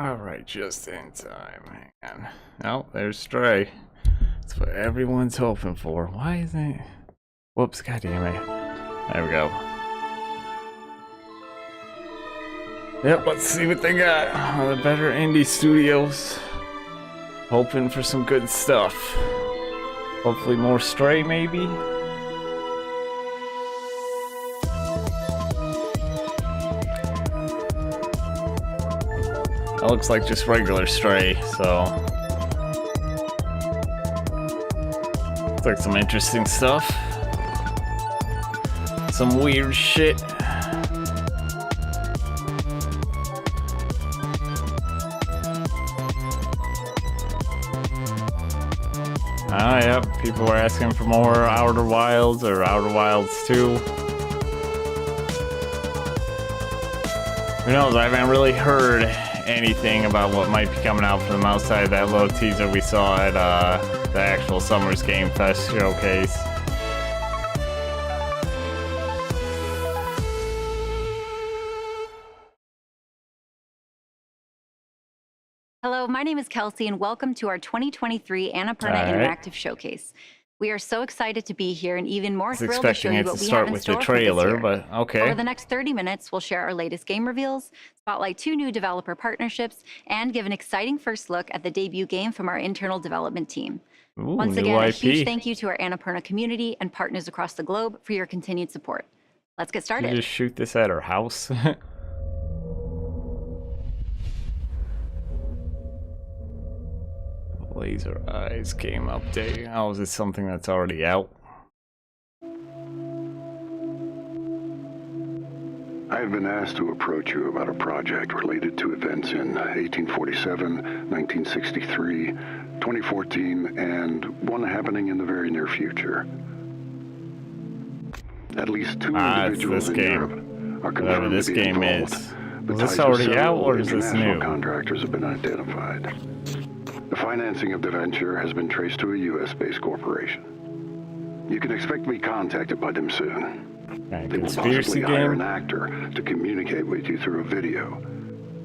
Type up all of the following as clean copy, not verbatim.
Alright, just in time. Hang on. Oh, there's Stray. That's what everyone's hoping for. Why isn't it? Whoops, goddamn it. There we go. Yep, let's see what they got. One of the better indie studios. Hoping for some good stuff. Hopefully more Stray, maybe? That looks like just regular Stray, so... looks like some interesting stuff. Some weird shit. Ah, yep, people were asking for more Outer Wilds or Outer Wilds 2. Who knows, I haven't really heard anything about what might be coming out from them outside of that little teaser we saw at the actual Summer's Game Fest showcase. Hello, my name is Kelsey, and welcome to our 2023 Annapurna Interactive Showcase. We are so excited to be here and even more thrilled to show you what we have in store for this year. But okay. Over the next 30 minutes, we'll share our latest game reveals, spotlight 2 new developer partnerships, and give an exciting first look at the debut game from our internal development team. Ooh, Once again, a IP. huge thank you to our Annapurna community and partners across the globe for your continued support. Let's get started. Did you just shoot this at her house? Laser Eyes game update. Oh, is this something that's already out? I have been asked to approach you about a project related to events in 1847, 1963, 2014, and one happening in the very near future. At least 2 individuals in Europe are confirmed to be involved. Is this already out, or is this new? Contractors have been identified. The financing of the venture has been traced to a U.S.-based corporation. You can expect to be contacted by them soon. They will possibly hire an actor to communicate with you through a video.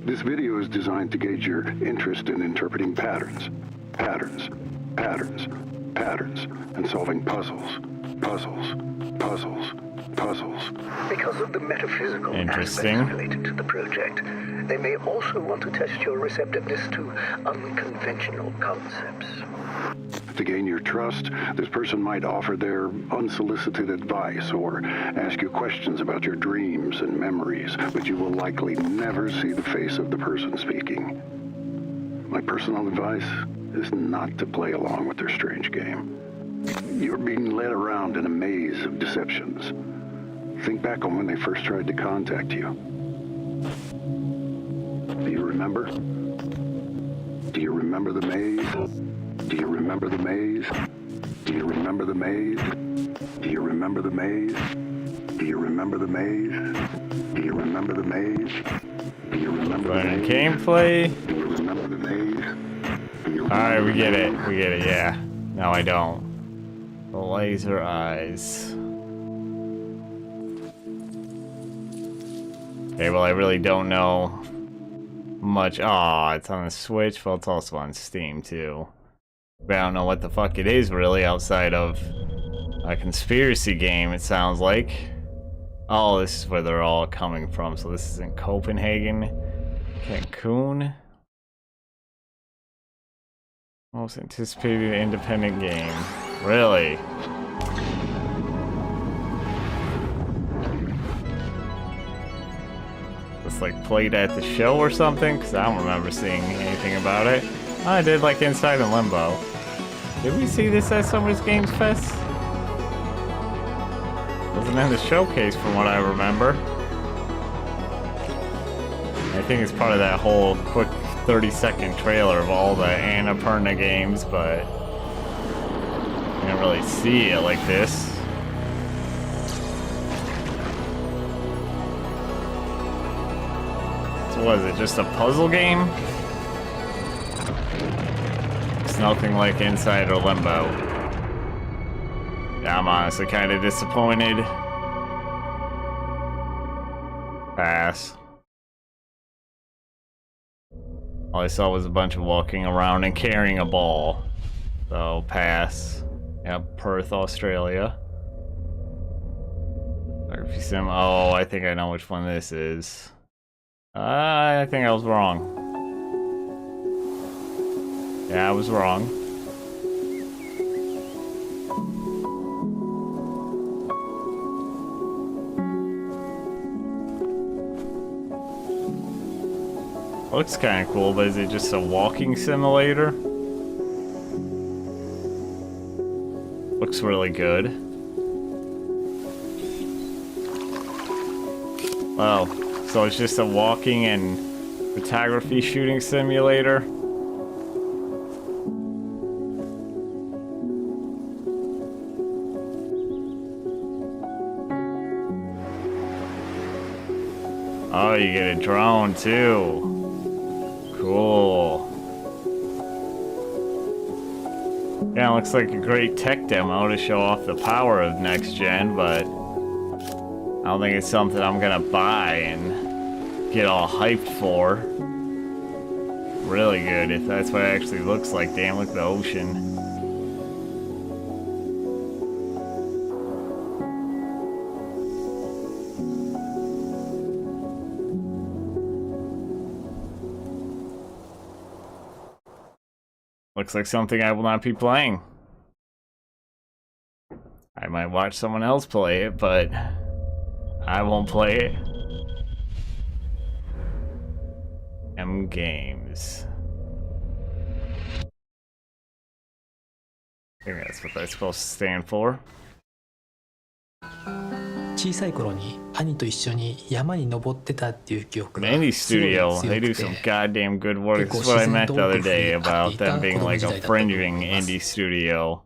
This video is designed to gauge your interest in interpreting patterns, and solving puzzles. Because of the metaphysical aspects related to the project, they may also want to test your receptiveness to unconventional concepts. To gain your trust, this person might offer their unsolicited advice or ask you questions about your dreams and memories, but you will likely never see the face of the person speaking. My personal advice is not to play along with their strange game. You're being led around in a maze of deceptions. Think back on when they first tried to contact you. Do you remember? Do you remember the maze? Do you remember the maze? Do you remember the maze? Do you remember the maze? Do you remember the maze? Do you remember the maze? Do you remember the maze? Gameplay. Do you remember the maze? Alright, we get it. We get it, yeah. No, I don't. The Laser Eyes. Okay, well, I really don't know much. Aw, it's on the Switch, but it's also on Steam, too. But I don't know what the fuck it is, really, outside of a conspiracy game, it sounds like. Oh, this is where they're all coming from. So this is in Copenhagen, Cancun. Most anticipated independent game. Really? It's like played at the show or something? Because I don't remember seeing anything about it. Oh, I did like Inside and Limbo. Did we see this at Summer's Games Fest? Wasn't in the showcase from what I remember. I think it's part of that whole quick 30-second trailer of all the Annapurna games, but I didn't really see it like this. So was it just a puzzle game? It's nothing like Inside or Limbo. Yeah, I'm honestly kind of disappointed. Pass. All I saw was a bunch of walking around and carrying a ball. So, pass. Yep, Perth, Australia. Photography sim. Oh, I think I know which one this is. I think I was wrong. Yeah, I was wrong. Looks kind of cool, but is it just a walking simulator? Looks really good. Wow, so it's just a walking and photography shooting simulator? Oh, you get a drone too. Cool. Yeah, it looks like a great tech demo to show off the power of next gen, but I don't think it's something I'm gonna buy and get all hyped for. Really good, if that's what it actually looks like. Damn, look at the ocean. Looks like something I will not be playing. I might watch someone else play it, but I won't play it. Games. I think that's what that's supposed to stand for. 小さい頃に兄と一緒に山に登ってたっていう記憶が Indie すごい Studio, 強 they く do て some goddamn good work. That's what I meant the other day about them being like a fringing indie studio.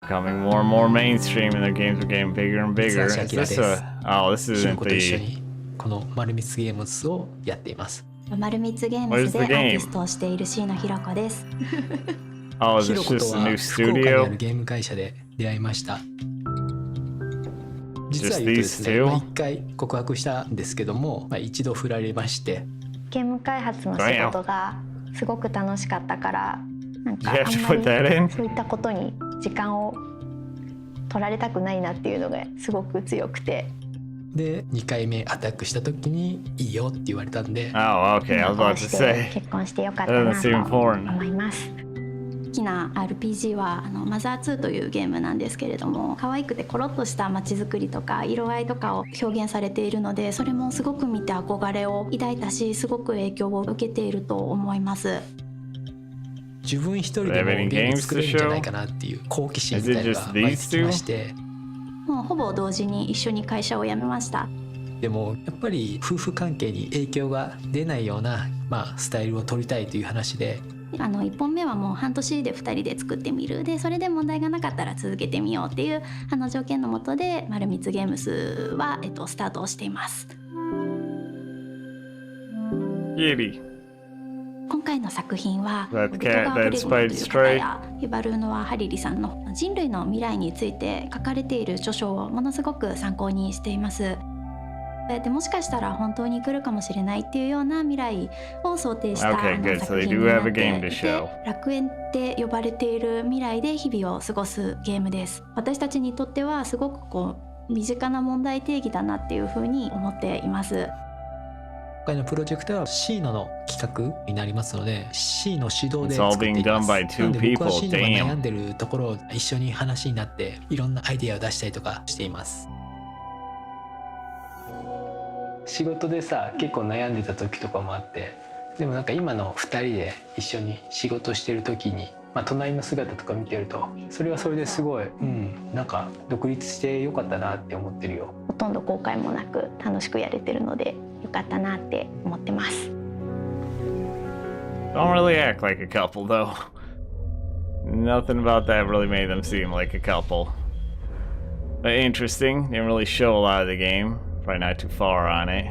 Becoming more and more mainstream and their games are getting bigger and bigger. Is this a... Oh, this シロ isn't コと一緒 the... にこの丸光ゲームズをやっています。丸光ゲーム Where's ズ the でアーティ game? ストをしている椎名ひろ子です。 Oh, is ヒロ this コと just a は new 福岡にあ studio? るゲーム会社で出会いました。実は Just 言うとですね、 these two? 一回告白したんですけども、一度振られまして、ゲーム開発の仕事がすごく楽しかったから、なんか You あ have ん to ま put that in? りそういったことに時間を取られたくないなっていうのがすごく強くて。で2回目アタックした時にいいよって言われたんで、 Oh, okay, I was こ about う to して say. 結婚してよかったな Doesn't seem と important. 思います。好きな RPG はマザー2というゲームなんですけれども、可愛くてコロッとした街づくりとか色合いとかを表現されているので、それもすごく見て憧れを抱いたし、すごく影響を受けていると思います。自分一人でもゲーム作れるんじゃないかなっていう好奇心みたいなのが湧いてきまして、もうほぼ同時に一緒に会社を辞めました。でもやっぱり夫婦関係に影響が出ないような、スタイルを取りたいという話で、1本目はもう半年で2人で作ってみる、でそれで問題がなかったら続けてみようっていう条件のもとで丸光ゲームスは、スタートをしています。今回の作品はルトガー・ブレゴンという方やユバルーノワ・ハリリさんの人類の未来について書かれている著書をものすごく参考にしています。でもしかしたら本当に来るかもしれないっていうような未来を想定した作品になっていて、楽園って呼ばれている未来で日々を過ごすゲームです。私たちにとってはすごく身近な問題定義だなっていうふうに思っています。今回のプロジェクトはシーノの企画になりますので、シーノ指導で作っています。なので僕はシーノが悩んでるところを一緒に話になっていろんなアイデアを出したりとかしています。仕事でさ、結構悩んでた時とかもあって、でもなんか今の2人で一緒に仕事してる時に、隣の姿とか見てると、それはそれですごい、なんか独立してよかったなって思ってるよ。ほとんど後悔もなく楽しくやれてるのでよかったなって思ってます。 Don't really act like a couple though. Nothing about that really made them seem like a couple. But interesting, didn't really show a lot of the game. Probably not too far on it.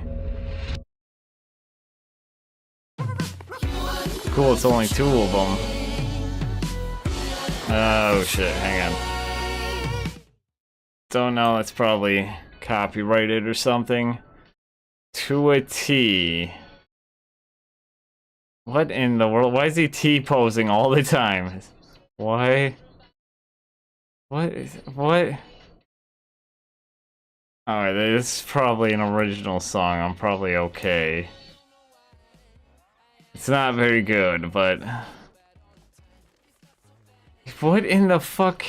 Cool, it's only 2 of them. Oh shit, hang on. Don't know, it's probably copyrighted or something. To a T. What in the world? Why is he T-posing all the time? Why? What? Alright, this is probably an original song. I'm probably okay. It's not very good, but... What in the fuck?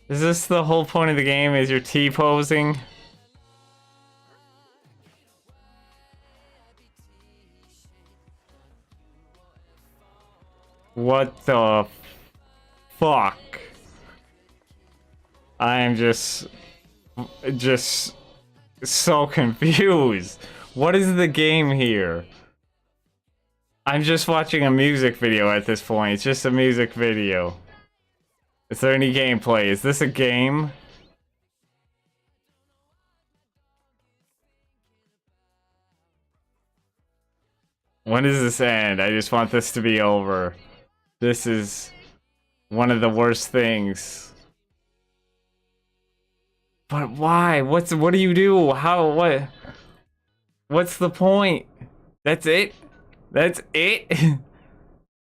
Is this the whole point of the game, is you're T-posing? What the fuck? I am just so confused. What is the game here? I'm just watching a music video at this point. It's just a music video. Is there any gameplay? Is this a game? When does this end? I just want this to be over. This is one of the worst things. But why? What do you do? How? What? What's the point? That's it? That's it?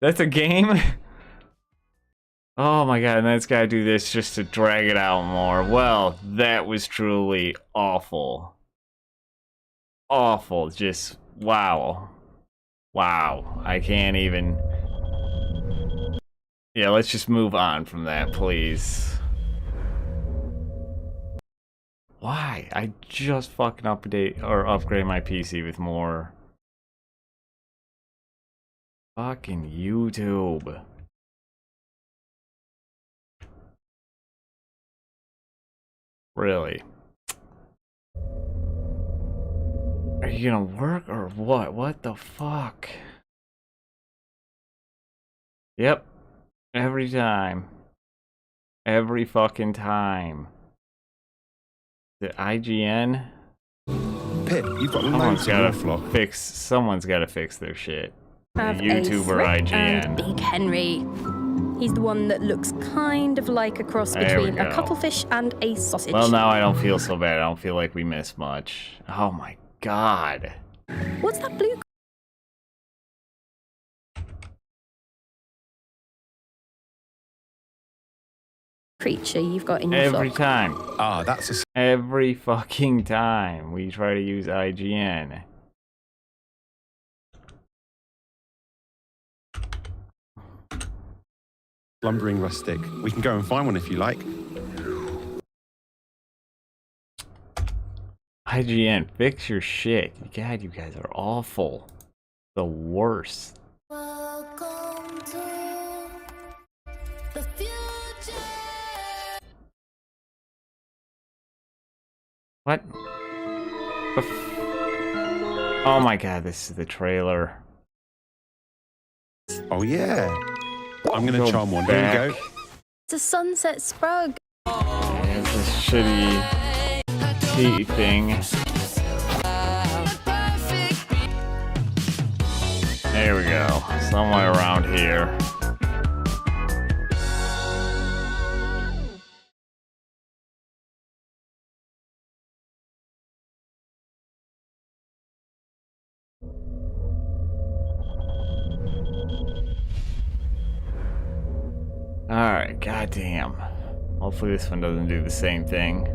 That's a game? Oh my god, and that's gotta do this just to drag it out more. Well, that was truly awful. Awful. Just, wow. Wow. I can't even... Yeah, let's just move on from that, please. Why? I just fucking update or upgrade my PC with more... Fucking YouTube. Really? Are you gonna work or what? What the fuck? Yep. Every time. Every fucking time. The IGN? Pip, you've got loads of your flock. Someone's gotta fix their shit. Have YouTuber IGN. Big Henry. He's the one that looks kind of like a cross between a cuttlefish and a sausage. Well, now I don't feel so bad. I don't feel like we missed much. Oh my god. What's that blue creature you've got in your Every flock? time. Ah, that's a... Every fucking time we try to use IGN. Slumbering rustic. We can go and find one if you like. IGN, fix your shit. God, you guys are awful. The worst. Welcome to the future. What? Oh my god, this is the trailer. Oh yeah. I'm gonna charm one. Here we go. It's a sunset sprug. Yeah, it's this shitty tea thing. There we go. Somewhere around here. Alright, goddamn. Hopefully this one doesn't do the same thing.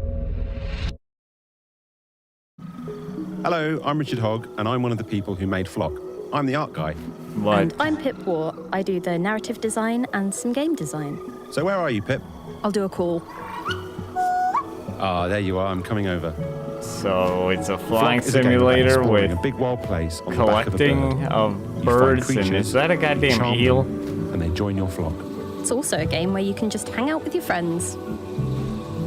Hello, I'm Richard Hogg, and I'm one of the people who made Flock. I'm the art guy. What? And I'm Pip War. I do the narrative design and some game design. So where are you, Pip? I'll do a call. Ah, there you are. I'm coming over. So it's a flying Flock is a game about simulator exploring with a big wild place on the back of a collecting bird. of You find birds, and creatures, is that a goddamn charm eel? them, and they join your flock. It's also a game where you can just hang out with your friends.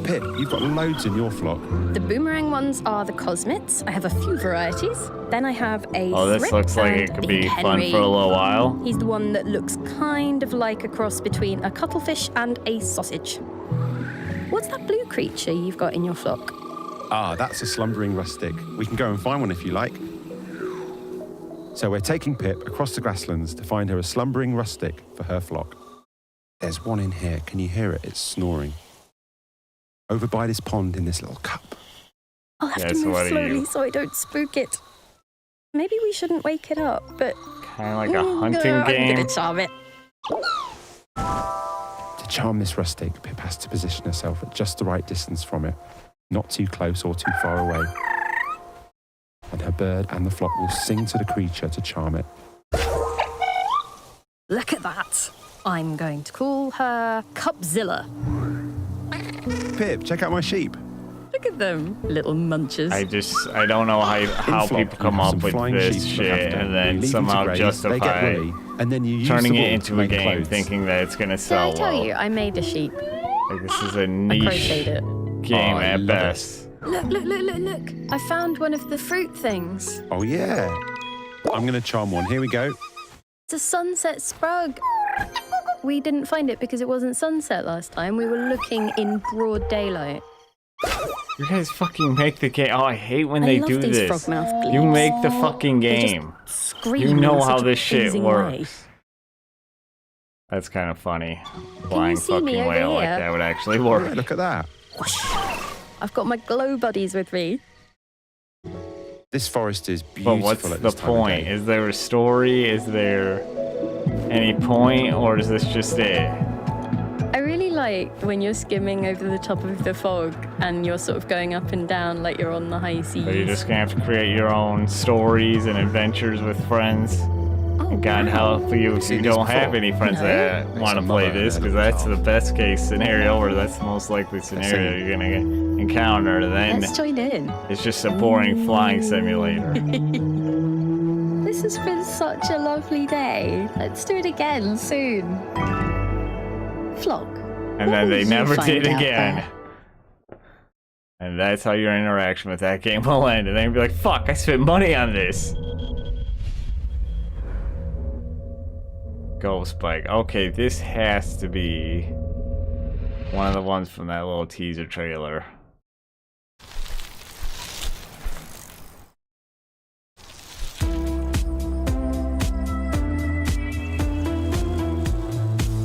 Pip, you've got loads in your flock. The boomerang ones are the cosmits. I have a few varieties. Then I have a Oh, this thrip looks like and it could Big be fun Henry. for a little while. He's the one that looks kind of like a cross between a cuttlefish and a sausage. What's that blue creature you've got in your flock? Ah, that's a slumbering rustic. We can go and find one if you like. So we're taking Pip across the grasslands to find her a slumbering rustic for her flock. There's one in here. Can you hear it? It's snoring. Over by this pond in this little cup. I'll have to move slowly so I don't spook it. Maybe we shouldn't wake it up, but Kind of like a hunting game. I'm gonna charm it. To charm this rustic, Pip has to position herself at just the right distance from it, not too close or too far away. And her bird and the flock will sing to the creature to charm it. Look at that. I'm going to call her Cupzilla. Pip, check out my sheep. Look at them, little munchers. I don't know how people come up with this shit and then somehow justify and then you turning it into a game thinking that it's gonna sell Did I tell you I made a sheep? Like this is a I niche crocheted it. game at best. Look. I found one of the fruit things. Oh yeah. I'm gonna charm one. Here we go. It's a sunset sprug. We didn't find it because it wasn't sunset last time. We were looking in broad daylight. You guys fucking make the game. Oh, I hate when they do this. Frogmouth You make the fucking game. You know how this shit works. That's kind of funny. Flying fucking whale like that would actually work. Yeah, look at that. I've got my glow buddies with me. This forest is beautiful. But what's the point? Is there a story? Is there any point, or is this just it? I really like when you're skimming over the top of the fog and you're sort of going up and down like you're on the high seas. So you're just gonna have to create your own stories and adventures with friends. And God help you if you don't have any friends that want to play this, because that's the best case scenario, or that's the most likely scenario you're gonna encounter. Then let's join in. It's just a boring flying simulator. This has been such a lovely day. Let's do it again soon. Flock. And then they never did again. And that's how your interaction with that game will end. And then you'll be like, fuck, I spent money on this. Ghost Bike. Okay, this has to be one of the ones from that little teaser trailer.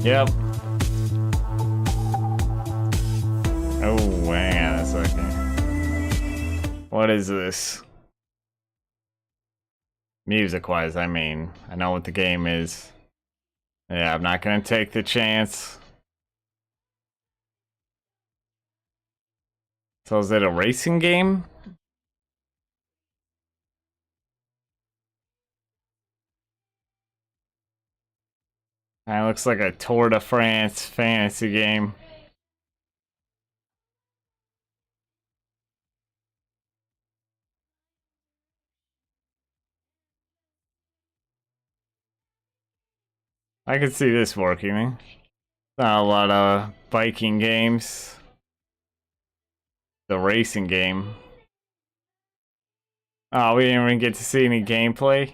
Yep. Oh, hang on a second. What is this? Music-wise, I mean. I know what the game is. Yeah, I'm not gonna take the chance. So is it a racing game? It looks like a Tour de France fantasy game. I could see this working. Not a lot of biking games. The racing game. Oh, we didn't even get to see any gameplay?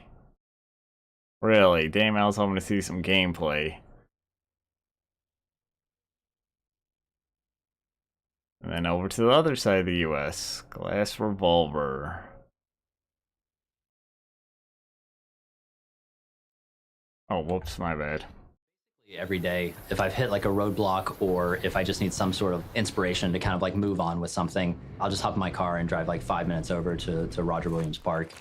Really? Damn, I was hoping to see some gameplay. And then over to the other side of the US. Glass Revolver. Oh, whoops, my bad. Every day, if I've hit like a roadblock or if I just need some sort of inspiration to kind of like move on with something, I'll just hop in my car and drive like 5 minutes over to Roger Williams Park.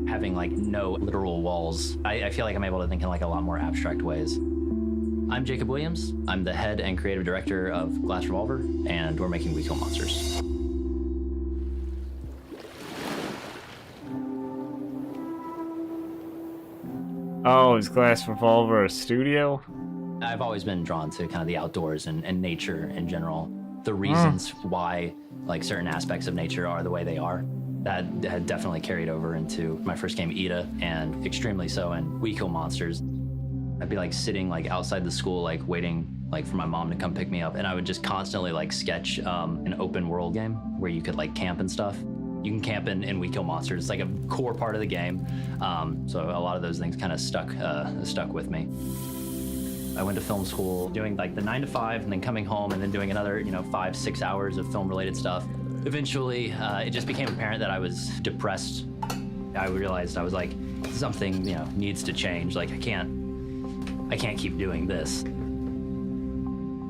Having like no literal walls, I feel like I'm able to think in like a lot more abstract ways. I'm Jacob Williams. I'm the head and creative director of Glass Revolver, and we're making We Kill Monsters. Oh, is Glass Revolver a studio? I've always been drawn to kind of the outdoors and nature in general. The reasons why like certain aspects of nature are the way they are, that had definitely carried over into my first game, Ida, and extremely so in We Kill Monsters. I'd be like sitting like outside the school, like waiting like for my mom to come pick me up, and I would just constantly like sketch an open world game where you could like camp and stuff. You can camp in We Kill Monsters. It's like a core part of the game. So a lot of those things kind of stuck with me. I went to film school doing like the 9 to 5 and then coming home and then doing another, 5-6 hours of film related stuff. Eventually, it just became apparent that I was depressed. I realized I was like, something, needs to change. Like I can't keep doing this.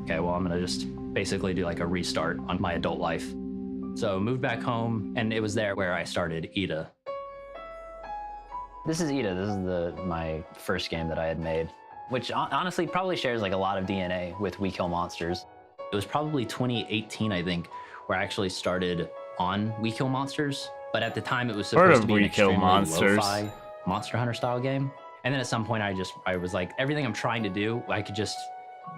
Okay, well, I'm gonna just basically do like a restart on my adult life. So moved back home, and it was there where I started Ida. This is Ida. This is my first game that I had made, which honestly probably shares like a lot of DNA with We Kill Monsters. It was probably 2018, I think, where I actually started on We Kill Monsters. But at the time, it was supposed to be an extremely lo-fi Monster Hunter style game. And then at some point, I was like, everything I'm trying to do, I could just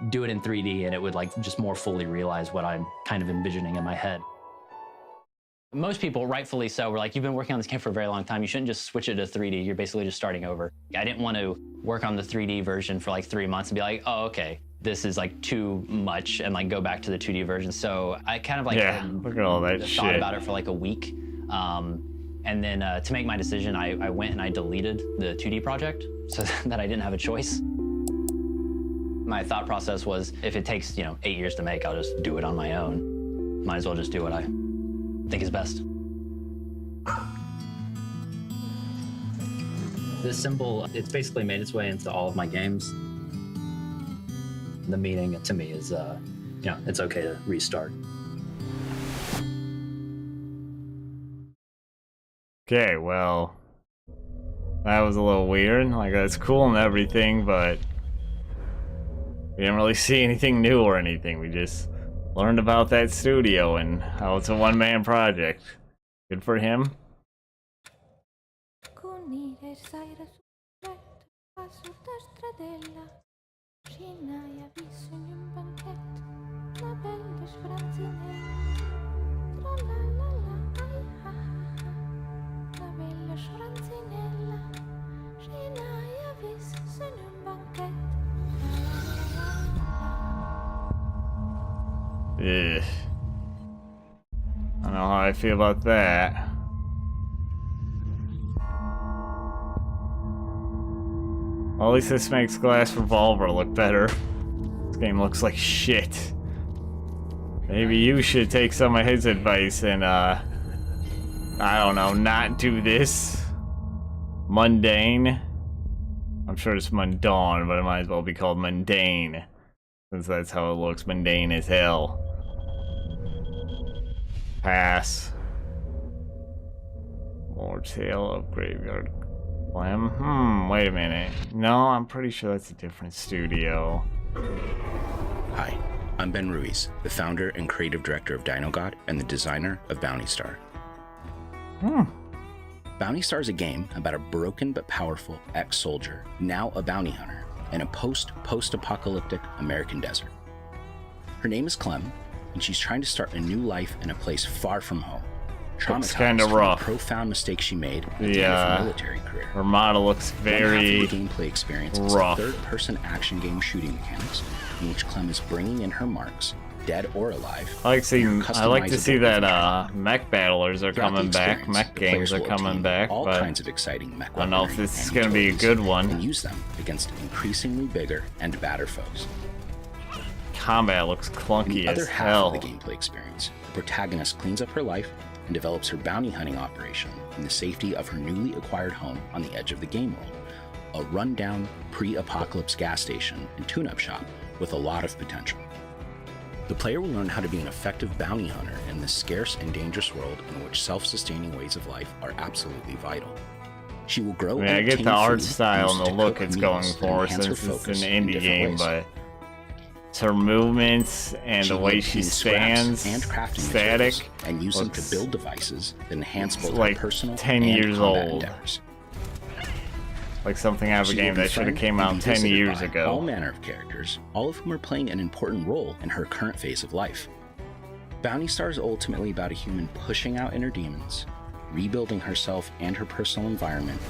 do it in 3D, and it would like just more fully realize what I'm kind of envisioning in my head. Most people, rightfully so, were like, you've been working on this game for a very long time. You shouldn't just switch it to 3D. You're basically just starting over. I didn't want to work on the 3D version for like 3 months and be like, oh, okay, this is like too much, and like go back to the 2D version. So I kind of like look at all that thought shit about it for like a week. And then to make my decision, I went and I deleted the 2D project so that I didn't have a choice. My thought process was, if it takes, 8 years to make, I'll just do it on my own. Might as well just do what I think is best. This symbol, it's basically made its way into all of my games. The meaning to me is, it's okay to restart. Okay, well, that was a little weird. Like, that's cool and everything, but we didn't really see anything new or anything. We just learned about that studio and how it's a one-man project. Good for him. Ugh. I don't know how I feel about that. Well, at least this makes Glass Revolver look better. This game looks like shit. Maybe you should take some of his advice and, I don't know, not do this. Mundane. I'm sure it's mundane, but it might as well be called mundane, since that's how it looks, mundane as hell. Pass. More Tale of Graveyard Glam. Wait a minute. No, I'm pretty sure that's a different studio. Hi, I'm Ben Ruiz, the founder and creative director of Dino God and the designer of Bounty Star. Bounty Star is a game about a broken but powerful ex-soldier, now a bounty hunter, in a post-apocalyptic American desert. Her name is Clem, and she's trying to start a new life in a place far from home. Traumatized from the profound mistake she made at the end of her military career. Her model looks very half of the gameplay experience is rough. Third-person action game shooting mechanics, in which Clem is bringing in her marks, dead or alive. I like to see that mech battlers are coming back, mech games are coming back, all but kinds of exciting mech I don't know if this is going to be a good one. And use them against increasingly bigger and badder foes. Combat looks clunky in the other as half hell. Of the gameplay experience, the protagonist cleans up her life and develops her bounty hunting operation in the safety of her newly acquired home on the edge of the game world. A rundown, pre-apocalypse gas station and tune-up shop with a lot of potential. The player will learn how to be an effective bounty hunter in this scarce and dangerous world in which self-sustaining ways of life are absolutely vital. She will grow. I get the art style and the look it's going for since it's an indie game, but it's her movements and the way she stands, and crafting static, and use them to build devices that enhance both like her personal 10 and years combat old. endeavors. Like something out of a game that should have came out 10 years ago. All manner of characters, all of whom are playing an important role in her current phase of life. Bounty Star is ultimately about a human pushing out inner demons, rebuilding herself and her personal environment,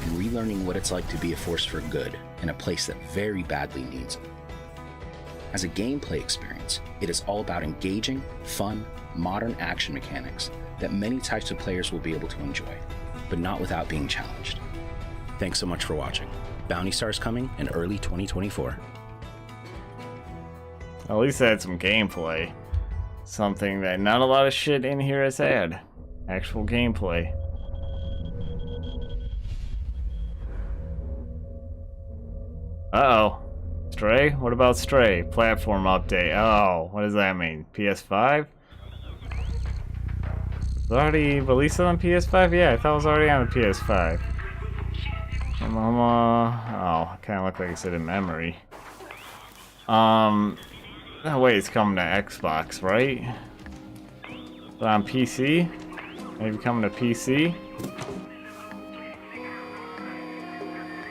and relearning what it's like to be a force for good in a place that very badly needs it. As a gameplay experience, it is all about engaging, fun, modern action mechanics that many types of players will be able to enjoy, but not without being challenged. Thanks so much for watching. Bounty Star is coming in early 2024. At least it had some gameplay. Something that not a lot of shit in here has had. Actual gameplay. Uh-oh. Stray? What about Stray? Platform update. Oh, what does that mean? PS5? Was it already released on PS5? Yeah, I thought it was already on the PS5. Oh, kind of look like it's in memory. Oh wait, it's coming to Xbox, right? But on PC? Maybe coming to PC?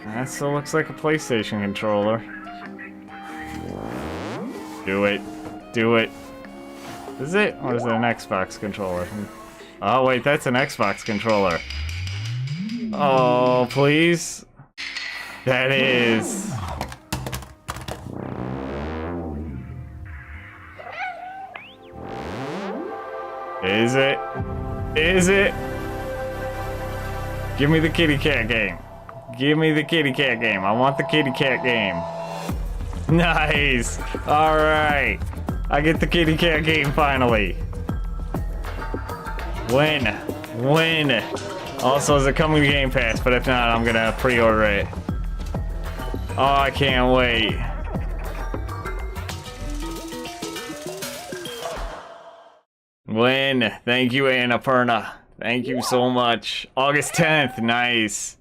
That still looks like a PlayStation controller. Do it. Do it. Is it? Or is it an Xbox controller? Oh wait, that's an Xbox controller. Oh, please. That is. Is it? Is it? Give me the kitty cat game. Give me the kitty cat game. I want the kitty cat game. Nice. All right. I get the kitty cat game finally. Win. Win. Also, is it coming to Game Pass? But if not, I'm gonna pre-order it. Oh, I can't wait. Win. Thank you, Annapurna. Thank you so much. August 10th. Nice.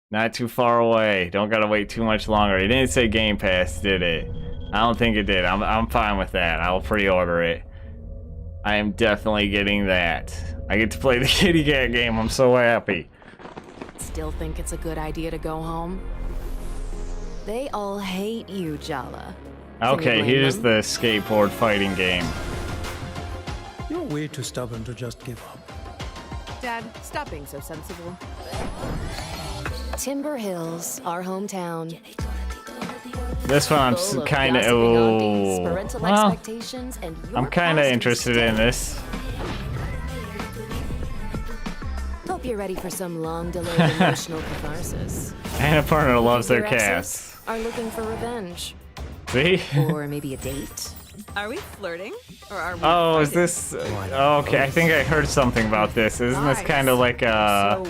Not too far away. Don't gotta wait too much longer. It didn't say Game Pass, did it? I don't think it did. I'm fine with that. I'll pre-order it. I am definitely getting that. I get to play the kitty cat game. I'm so happy. Still think it's a good idea to go home? They all hate you, Jala. Okay, here's the skateboard fighting game. You're way too stubborn to just give up. Dad, stop being so sensible. Timber Hills, our hometown. This one I'm kind of well, I'm kind of interested in this. Hope you're ready for some long-delayed emotional catharsis. Annapurna loves their cats. Are looking for revenge. See? Or maybe a date. Are we flirting? Or are we oh, is this... okay, I think I heard something about this. Isn't this kind of like a...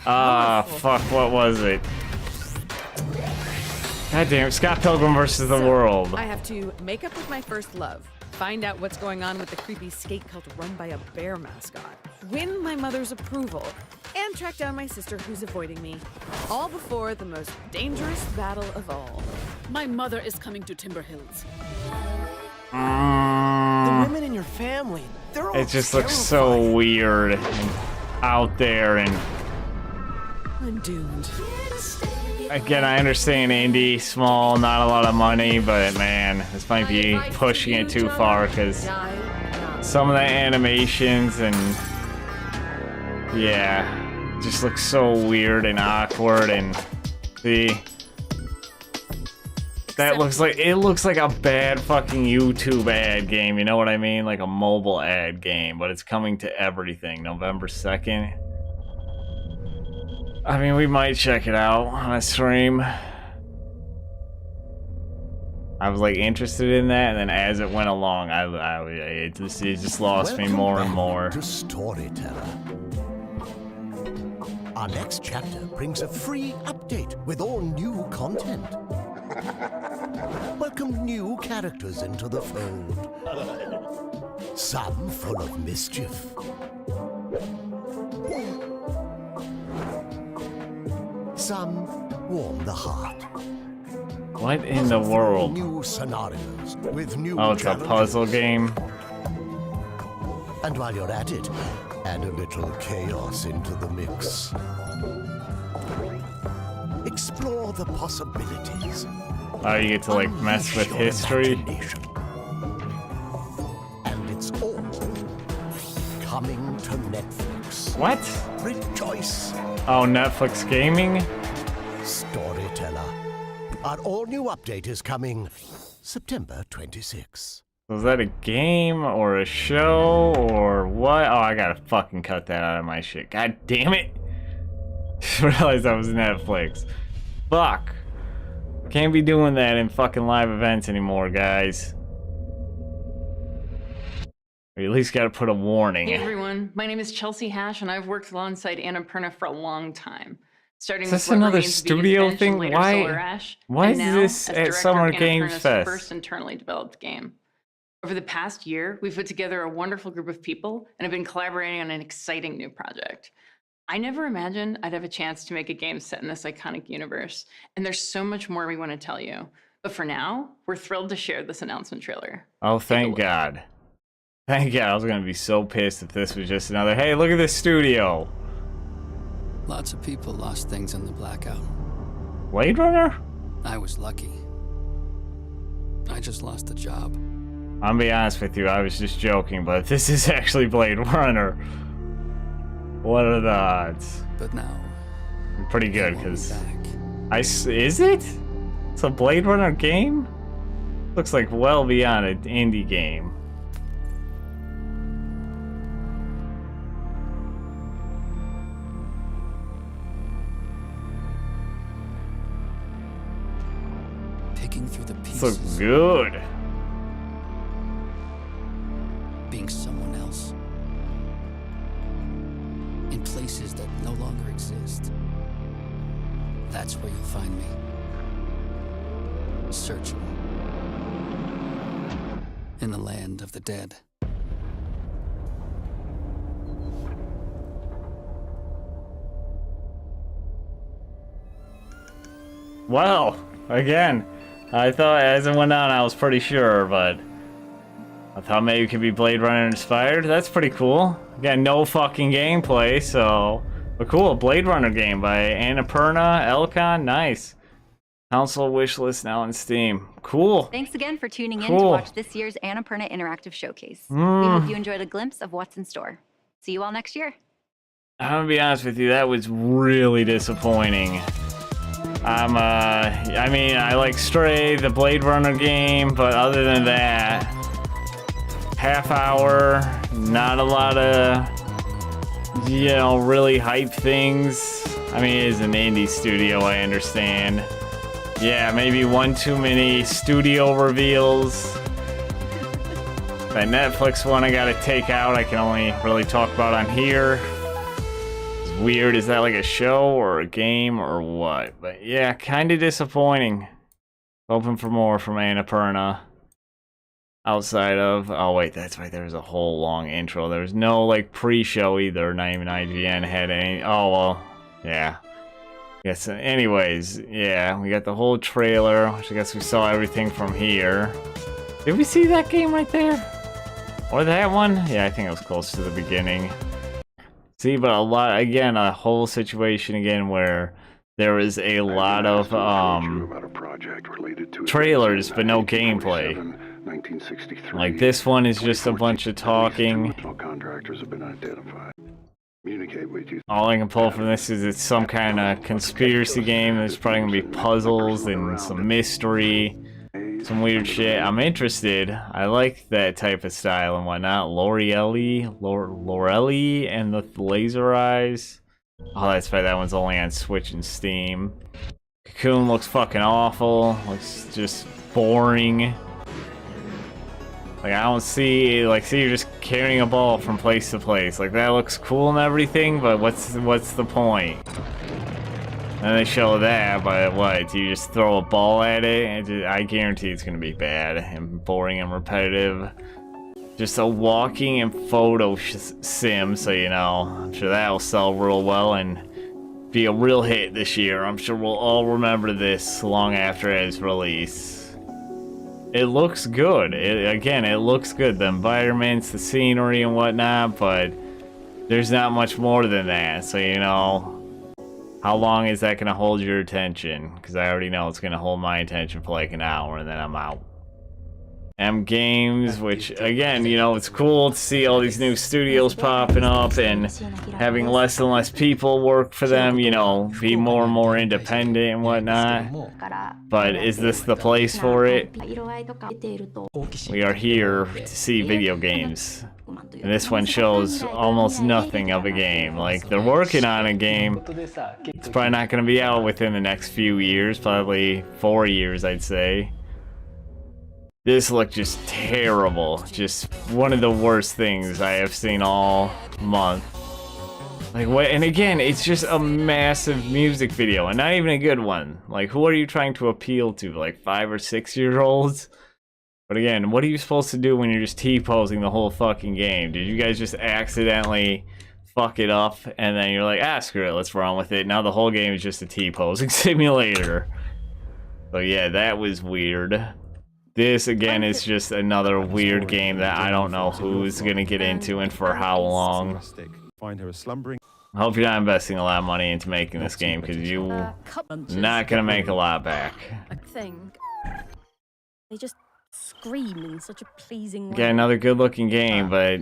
fuck, what was it? God damn it, Scott Pilgrim versus the World. I have to make up with my first love, find out what's going on with the creepy skate cult run by a bear mascot, win my mother's approval, and track down my sister who's avoiding me. All before the most dangerous battle of all. My mother is coming to Timber Hills. The women in your family, they're all it just looks so weird and out there and... I'm doomed. Again, I understand indie, small, not a lot of money, but man, this might be pushing it too far because some of the animations and yeah, just looks so weird and awkward and see, that looks like, it looks like a bad fucking YouTube ad game, you know what I mean? Like a mobile ad game, but it's coming to everything, November 2nd. I mean, we might check it out on a stream. I was like interested in that, and then as it went along, it just lost me more and more. To Storyteller. Our next chapter brings a free update with all new content. Welcome new characters into the fold. Some full of mischief. Some warm the heart. What in the world? New scenarios with new oh, it's a puzzle game. And while you're at it, add a little chaos into the mix. Explore the possibilities. Oh, you get to like mess with history. And it's all coming to Netflix. What? Rejoice. Oh, Netflix gaming? Storyteller. Our all-new update is coming September 26. So is that a game or a show or what? Oh, I gotta fucking cut that out of my shit. God damn it. Just realized that was Netflix. Fuck. Can't be doing that in fucking live events anymore, guys. We at least gotta put a warning. Hey everyone, my name is Chelsea Hash and I've worked alongside Annapurna for a long time. Starting is with this what another remains studio thing? Why is this at Summer Games Fest? First internally developed game. Over the past year, we've put together a wonderful group of people and have been collaborating on an exciting new project. I never imagined I'd have a chance to make a game set in this iconic universe, and there's so much more we want to tell you. But for now, we're thrilled to share this announcement trailer. Oh, thank God. Thank God. I was going to be so pissed if this was just another, hey, look at this studio. Lots of people lost things in the blackout. Blade Runner? I was lucky. I just lost a job. I'm gonna be honest with you, I was just joking, but this is actually Blade Runner. What are the odds? But now, pretty good, because is it? It's a Blade Runner game? Looks like well beyond an indie game. Picking through the pieces. This looks good. Being someone else. In places that no longer exist. That's where you'll find me. Searching. In the land of the dead. Well, again, I thought as it went on I was pretty sure, but I thought maybe it could be Blade Runner inspired. That's pretty cool. Again, no fucking gameplay, so... But cool, Blade Runner game by Annapurna, Elcon, nice. Console wishlist now on Steam. Cool. Thanks again for tuning in to watch this year's Annapurna Interactive Showcase. We hope you enjoyed a glimpse of what's in store. See you all next year. I'm gonna be honest with you, that was really disappointing. I mean, I like Stray, the Blade Runner game, but other than that, half hour, not a lot of, you know, really hype things. I mean, it is an indie studio, I understand. Yeah, maybe one too many studio reveals. That Netflix one I gotta take out, I can only really talk about on here. It's weird, is that like a show or a game or what? But yeah, kinda disappointing. Hoping for more from Annapurna. Outside of, oh wait, that's right, there's a whole long intro. There was no like pre-show either, not even IGN had any. Oh well, yeah. Yes, anyways, yeah, we got the whole trailer, which I guess we saw everything from here. Did we see that game right there? Or that one? Yeah, I think it was close to the beginning. See, but a lot, again, a whole situation again where there is a lot of trailers, but no gameplay. Like this one is just a bunch of talking. All I can pull from this is it's some kind of conspiracy game. There's probably gonna be puzzles and some mystery, some weird shit. I'm interested. I like that type of style and whatnot. Lorelli and the laser eyes. Oh, that's right. That one's only on Switch and Steam. Cocoon looks fucking awful. Looks just boring. Like, I don't see, like, see, you're just carrying a ball from place to place. Like, that looks cool and everything, but what's the point? And they show that, but what, do you just throw a ball at it? I guarantee it's gonna be bad and boring and repetitive. Just a walking and photo sim, so you know, I'm sure that'll sell real well and be a real hit this year. I'm sure we'll all remember this long after its release. It looks good. Again, it looks good. The environments, the scenery and whatnot, but there's not much more than that. So, you know, how long is that going to hold your attention? Because I already know it's going to hold my attention for like an hour and then I'm out. M Games, which again, you know, it's cool to see all these new studios popping up and having less and less people work for them, you know, be more and more independent and whatnot. But is this the place for it? We are here to see video games. And this one shows almost nothing of a game. Like, they're working on a game. It's probably not going to be out within the next few years, probably 4 years, I'd say. This looked just terrible. Just one of the worst things I have seen all month. Like, what? And again, it's just a massive music video, and not even a good one. Like, who are you trying to appeal to? Like 5 or 6 year olds? But again, what are you supposed to do when you're just T-posing the whole fucking game? Did you guys just accidentally fuck it up, and then you're like, ah, screw it, let's run with it. Now the whole game is just a T-posing simulator. So yeah, that was weird. This, again, is just another weird game that I don't know who's gonna get into and for how long. Find her a slumbering. I hope you're not investing a lot of money into making this game, because you're not gonna make a lot back. I think they just scream in such a pleasing way. Yeah, another good-looking game, but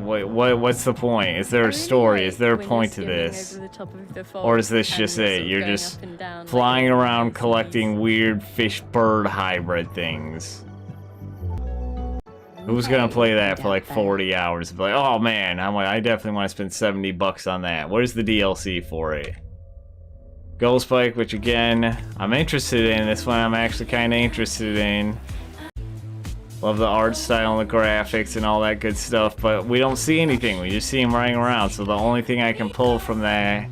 what's the point? Is there a story? Is there a point to this? Or is this just it? You're just flying around collecting weird fish-bird hybrid things. Who's gonna play that for like 40 hours? Be like, oh man, I definitely want to spend $70 on that. Where's the DLC for it? Ghost Bike, which again, I'm interested in. This one I'm actually kind of interested in. Love the art style and the graphics and all that good stuff, but we don't see anything. We just see him running around. So the only thing I can pull from that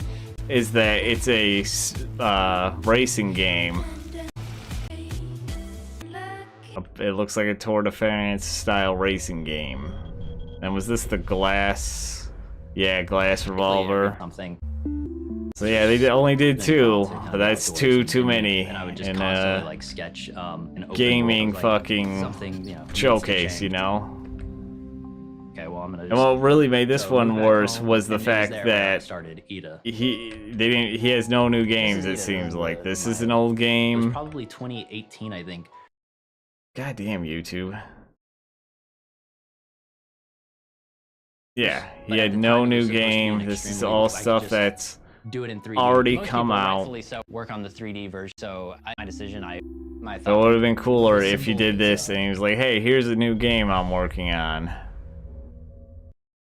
is that it's a racing game. It looks like a Tour de France style racing game. And was this the glass? Yeah, glass revolver. Something. So yeah, they only did 2, but that's too many. And I would just constantly like sketch an gaming world, like, fucking showcase, you know. Okay, well I'm gonna. And what really made this one worse was the fact that he has no new games. It seems like this is an old game. It was probably 2018, I think. God damn YouTube. Yeah, he had no new game. This is all stuff that's do it in 3D. already Most come people, out. rightfully so, work on the 3D version. So my decision, my So it would have been cooler if you did this and he was like, hey, here's a new game I'm working on.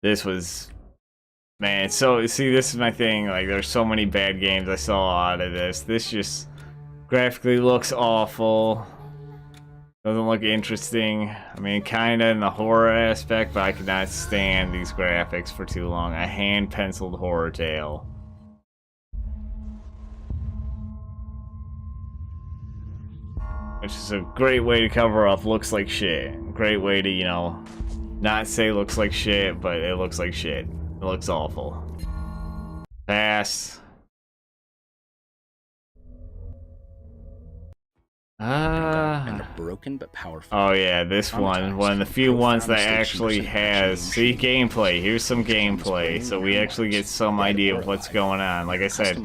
This was, man, so see, this is my thing. Like, there's so many bad games I saw out of this. This just graphically looks awful. Doesn't look interesting. I mean, kinda in the horror aspect, but I could not stand these graphics for too long. A hand-penciled horror tale. Which is a great way to cover up looks like shit. Great way to, you know, not say looks like shit, but it looks like shit. It looks awful. Pass. And a broken but powerful. Oh yeah, this one of the few ones that actually has gameplay. Here's some gameplay, so we actually get some idea of what's going on. Like I said,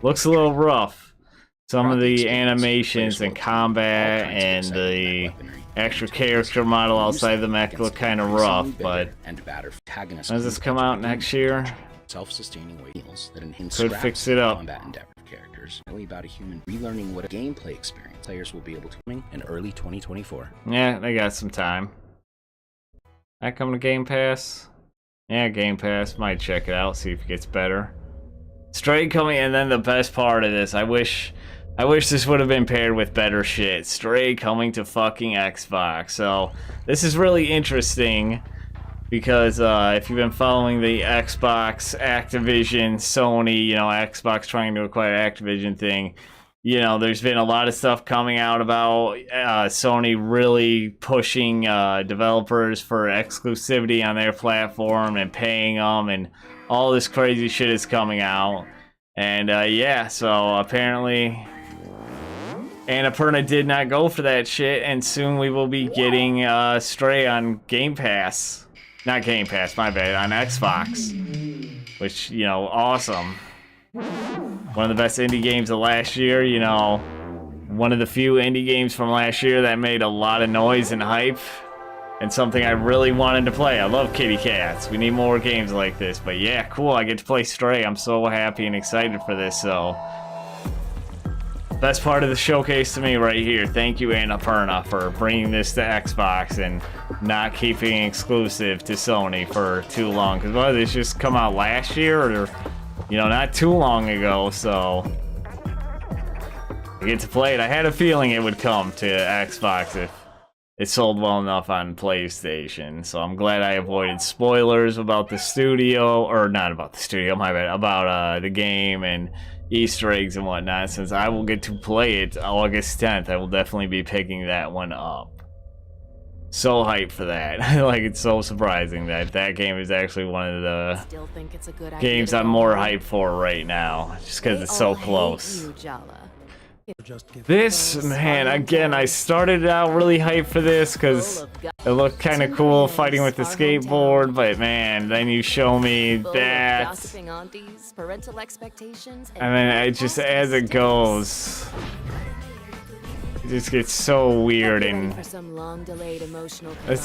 looks a little rough. Some of the animations and combat and the extra character model outside the mech look kind of rough, but does this come out next year? Self-sustaining wheels that enhance could fix it up. Combat and depth of characters. Really about a human relearning what a gameplay experience players will be able to in early 2024. Yeah, they got some time. That come to Game Pass? Yeah, Game Pass. Might check it out, see if it gets better. Stray coming, and then the best part of this, I wish this would have been paired with better shit. Stray coming to fucking Xbox. So this is really interesting because if you've been following the Xbox, Activision, Sony, you know, Xbox trying to acquire Activision thing, you know, there's been a lot of stuff coming out about Sony really pushing developers for exclusivity on their platform and paying them, and all this crazy shit is coming out. And yeah, so apparently Annapurna did not go for that shit, and soon we will be getting Stray on Game Pass. Not Game Pass, my bad, on Xbox. Which, you know, awesome. One of the best indie games of last year, you know. One of the few indie games from last year that made a lot of noise and hype. And something I really wanted to play. I love kitty cats. We need more games like this. But yeah, cool, I get to play Stray. I'm so happy and excited for this, so... Best part of the showcase to me right here. Thank you, Annapurna, for bringing this to Xbox and not keeping exclusive to Sony for too long. Because, well, this just come out last year or, you know, not too long ago, so I get to play it. I had a feeling it would come to Xbox if it sold well enough on PlayStation. So I'm glad I avoided spoilers about the studio, or not about the studio, my bad, about the game and Easter eggs and whatnot, since I will get to play it August 10th. I will definitely be picking that one up. So hyped for that. Like, it's so surprising that that game is actually one of the games I'm more hyped for right now, just because it's so close. This, man, again, I started out really hyped for this because it looked kind of cool fighting with the skateboard, but man, then you show me that, and then it just, as it goes, it just gets so weird, and this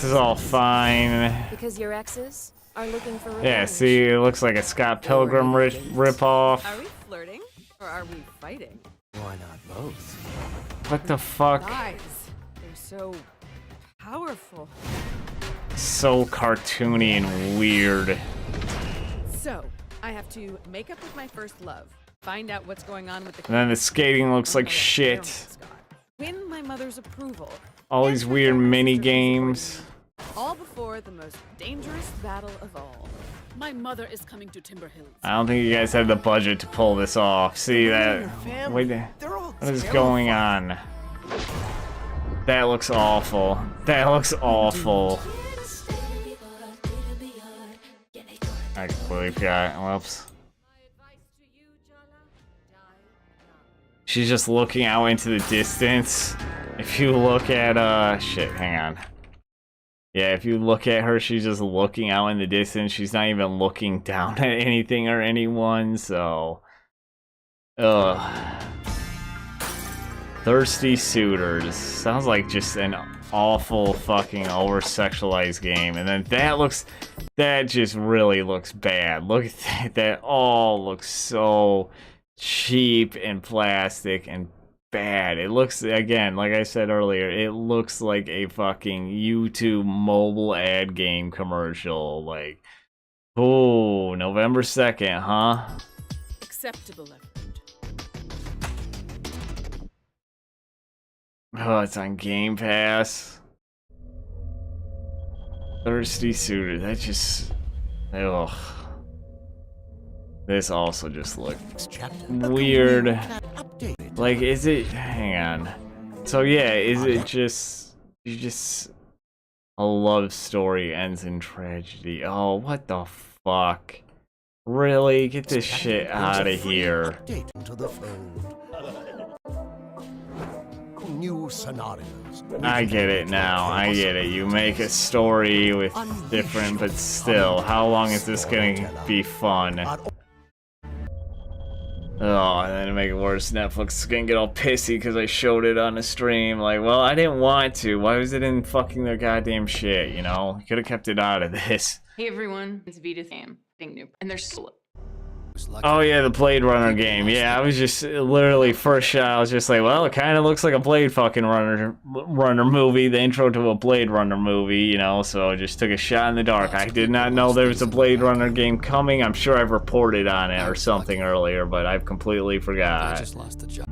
is all fine. Because your exes are looking for revenge. Yeah, see, it looks like a Scott Pilgrim ripoff. Are we flirting or are we fighting? Why not both? What the fuck? Guys, they're so powerful. So cartoony and weird. So, I have to make up with my first love, find out what's going on with the And then the skating looks like shit. win my mother's approval. All these weird mini games. All before the most dangerous battle of all. My mother is coming to Timber Hills. I don't think you guys have the budget to pull this off. See that? Wait, what is going on? That looks awful. That looks awful. I completely forgot. Whoops. She's just looking out into the distance. If you look at, shit, hang on. Yeah, if you look at her, she's just looking out in the distance. She's not even looking down at anything or anyone, so... Ugh. Thirsty Suitors. Sounds like just an awful fucking over-sexualized game. And then that just really looks bad. Look at that. That all looks so cheap and plastic and bad. It looks, again, like I said earlier, it looks like a fucking YouTube mobile ad game commercial. Like, oh, November 2nd, huh? Acceptable effort. Oh, it's on Game Pass. Thirsty Suitor. That just, ugh. This also just looks weird. Like, is it, hang on. So yeah, is it just, a love story ends in tragedy? Oh, what the fuck? Really? Get this shit out of here. New scenarios. I get it now. I get it. You make a story with different, but still, how long is this gonna be fun? Oh, and then to make it worse, Netflix is gonna get all pissy because I showed it on the stream. Like, well, I didn't want to. Why was it in fucking their goddamn shit, you know? Could have kept it out of this. Hey everyone, it's Vita's game. New. And there's so Oh yeah, the Blade Runner game. Yeah, I was just literally first shot. I was just like, well, it kind of looks like a Blade fucking Runner movie. The intro to a Blade Runner movie, you know. So I just took a shot in the dark. I did not know there was a Blade Runner game coming. I'm sure I've reported on it or something earlier, but I've completely forgot. I just lost a job.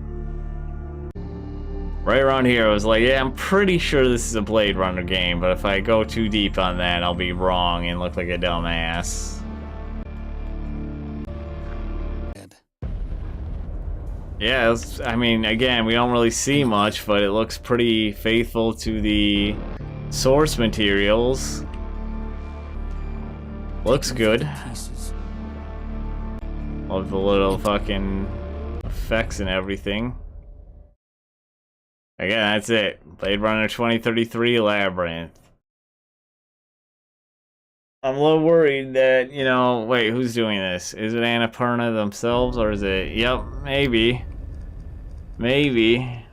Right around here, I was like, yeah, I'm pretty sure this is a Blade Runner game, but if I go too deep on that, I'll be wrong and look like a dumbass. Yeah, I mean, again, we don't really see much, but it looks pretty faithful to the source materials. Looks good. Love the little fucking effects and everything. Again, that's it. Blade Runner 2033 Labyrinth. I'm a little worried that, you know, wait, who's doing this? Is it Annapurna themselves, or is it, yep, maybe. Maybe.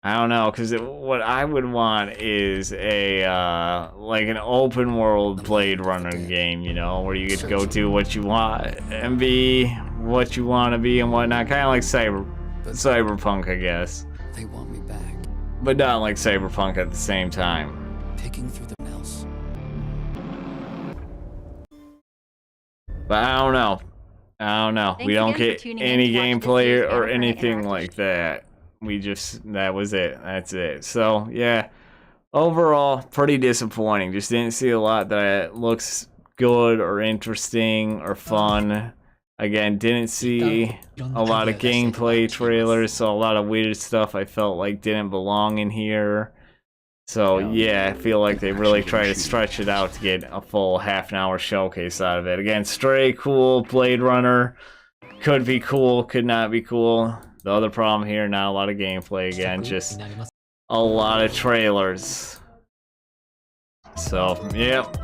I don't know, because what I would want is a, like an open world Blade Runner game, you know, where you get to go do what you want and be what you want to be and whatnot. Kind of like Cyberpunk, I guess. They want me back. But not like Cyberpunk at the same time. Picking through the nails. But I don't know. We don't get any gameplay or anything like that. We just, that was it. That's it. So, yeah. Overall, pretty disappointing. Just didn't see a lot that looks good or interesting or fun. Again, didn't see a lot of gameplay trailers. Saw a lot of weird stuff I felt like didn't belong in here. So yeah, I feel like they really try to stretch it out to get a full half-an-hour showcase out of it. Again, Stray, cool. Blade Runner, could be cool, could not be cool. The other problem here, not a lot of gameplay again, just a lot of trailers. So, yep.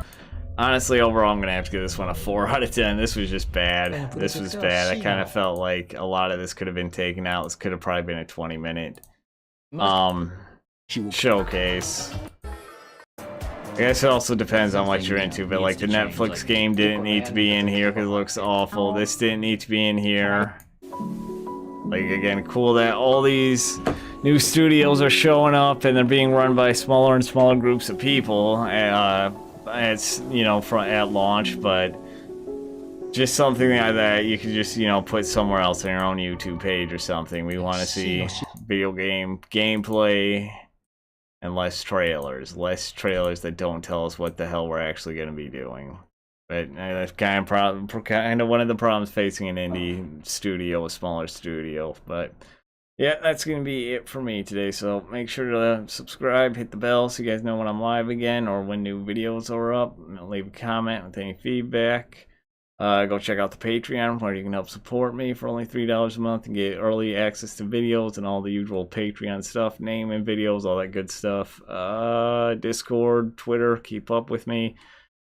Honestly, overall, I'm going to have to give this one a 4 out of 10. This was just bad. This was bad. I kind of felt like a lot of this could have been taken out. This could have probably been a 20-minute showcase. I guess it also depends on what you're into, but like the Netflix game didn't need to be in here because it looks awful. This didn't need to be in here. Like, again, cool that all these new studios are showing up and they're being run by smaller and smaller groups of people. It's, you know, at launch, but just something that you could just, you know, put somewhere else on your own YouTube page or something. We want to see video game gameplay and less trailers that don't tell us what the hell we're actually going to be doing. But that's kind of one of the problems facing an indie studio, a smaller studio. But yeah, that's going to be it for me today. So make sure to subscribe, hit the bell so you guys know when I'm live again or when new videos are up. Leave a comment with any feedback. Go check out the Patreon where you can help support me for only $3 a month and get early access to videos and all the usual Patreon stuff, naming videos, all that good stuff. Discord, Twitter, keep up with me.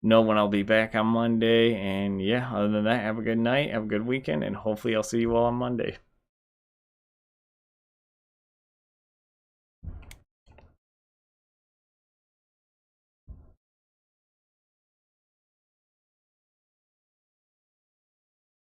Know when I'll be back on Monday. And yeah, other than that, have a good night, have a good weekend, and hopefully I'll see you all on Monday.